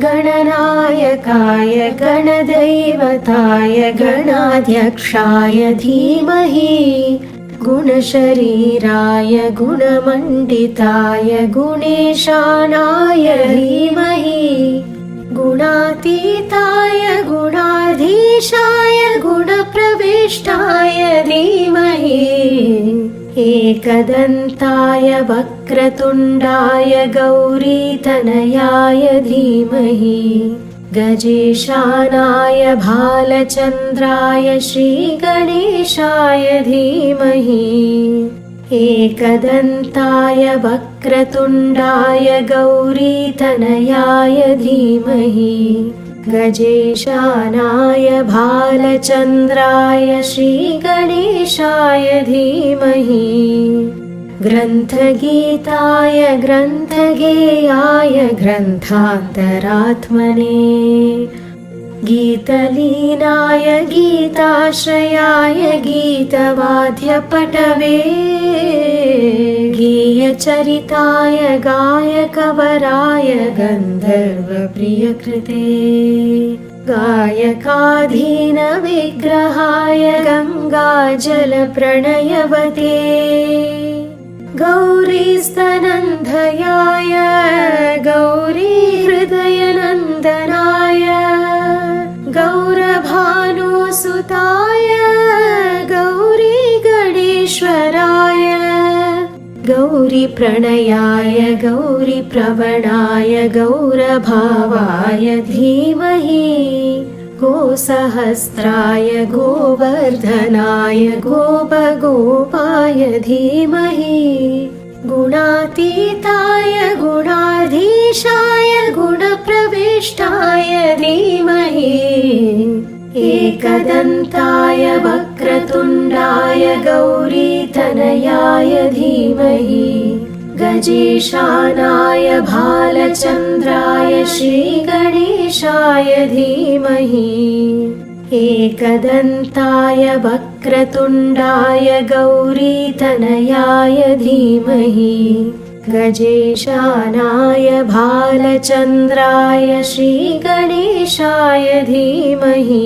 गणनायकाय गणदैवताय गणाध्यक्षाय धीमहि गुणशरीराय गुणमण्डिताय गुणेशानाय धीमहि गुणातीताय गुणाधीशाय गुणप्रविष्टाय धीमहि एकदन्ताय वक्रतुण्डाय गौरीतनयाय धीमहि गजेशानाय भालचन्द्राय श्रीगणेशाय धीमहि एकदन्ताय वक्रतुण्डाय गौरीतनयाय धीमहि गजेशानाय भालचन्द्राय श्रीगणेशाय धीमहि ग्रन्थगीताय ग्रन्थगेयाय ग्रन्थान्तरात्मने गीतलीनाय गीताश्रयाय गीतवाद्यपटवे गीयचरिताय गायकवराय गन्धर्वप्रियकृते गायकाधीनविग्रहाय गङ्गाजलप्रणयवते गौरीस्तनन्धयाय गौरीहृदयनन्दनाय गौरभानुसुताय गौरीगणेश्वराय गौरीप्रणयाय गौरीप्रवणाय गौरभावाय धीमहि गोसहस्राय गोवर्धनाय गोपगोपाय धीमहि गुणातीताय गुणाधीशाय गुणप्रविष्टाय धीमहि एकदन्ताय वक्रतुण्डाय गौरीतनयाय धीमहि गजेशानाय भालचन्द्राय श्रीगणेशाय धीमहि एकदन्ताय वक्रतुण्डाय गौरीतनयाय धीमहि गजेशानाय भालचन्द्राय श्रीगणेशाय धीमहि।